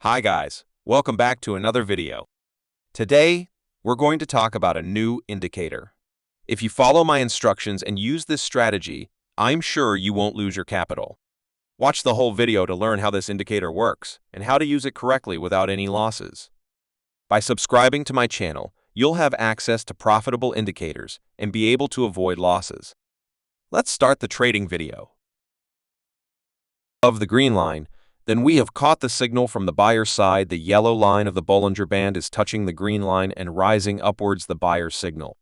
Hi guys, welcome back to another video. Today, we're going to talk about a new indicator. If you follow my instructions and use this strategy, I'm sure you won't lose your capital. Watch the whole video to learn how this indicator works and how to use it correctly without any losses. By subscribing to my channel, you'll have access to profitable indicators and be able to avoid losses. Let's start the trading video. Of the green line, then we have caught the signal from the buyer's side. The yellow line of the Bollinger Band is touching the green line and rising upwards the buyer's signal.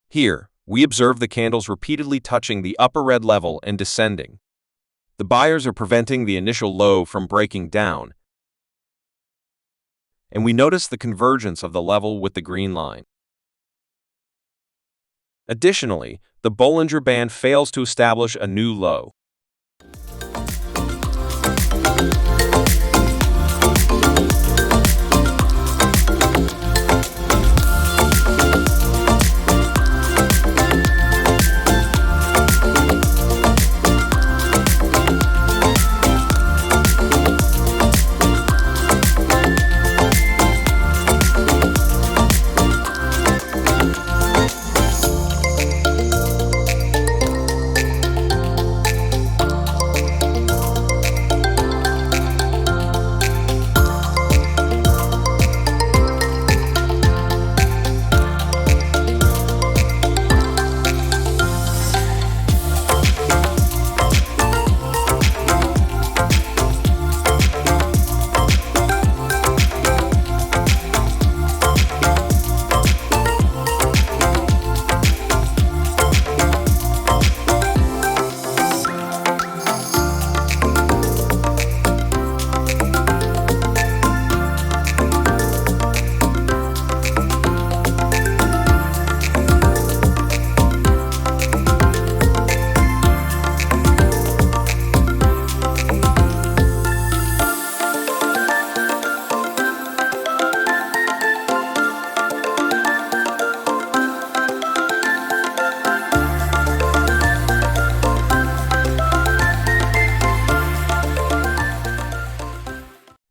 Here, we observe the candles repeatedly touching the upper red level and descending. The buyers are preventing the initial low from breaking down, and we notice the convergence of the level with the green line. Additionally, the Bollinger Band fails to establish a new low.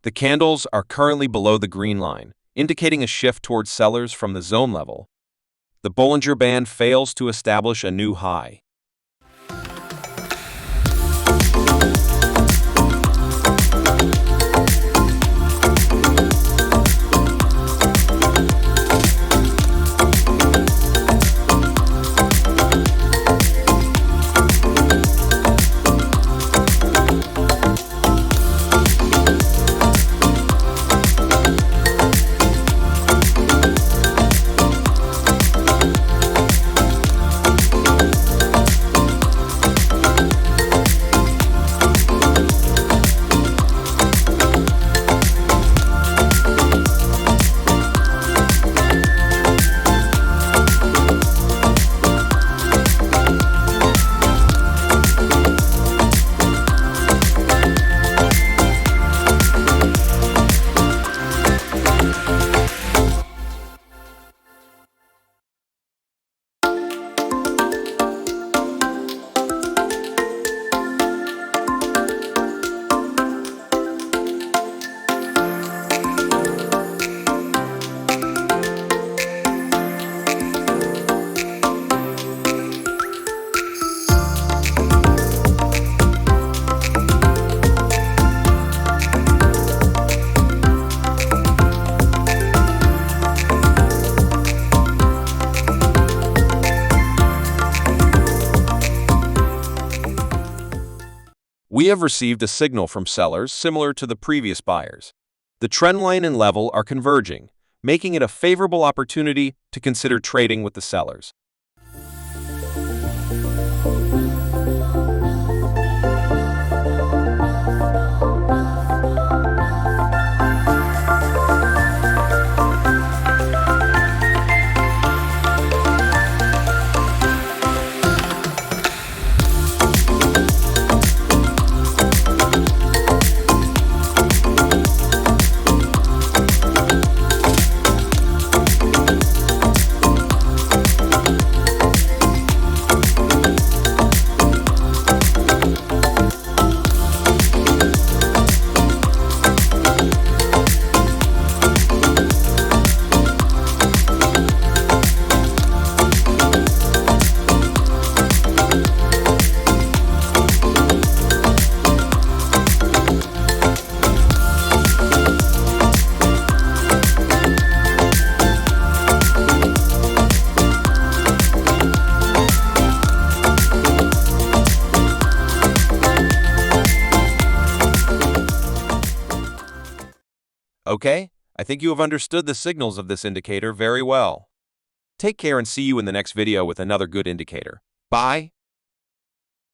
The candles are currently below the green line, indicating a shift towards sellers from the zone level. The Bollinger Band fails to establish a new high. We have received a signal from sellers similar to the previous buyers. The trend line and level are converging, making it a favorable opportunity to consider trading with the sellers. Okay, I think you have understood the signals of this indicator very well. Take care and see you in the next video with another good indicator. Bye.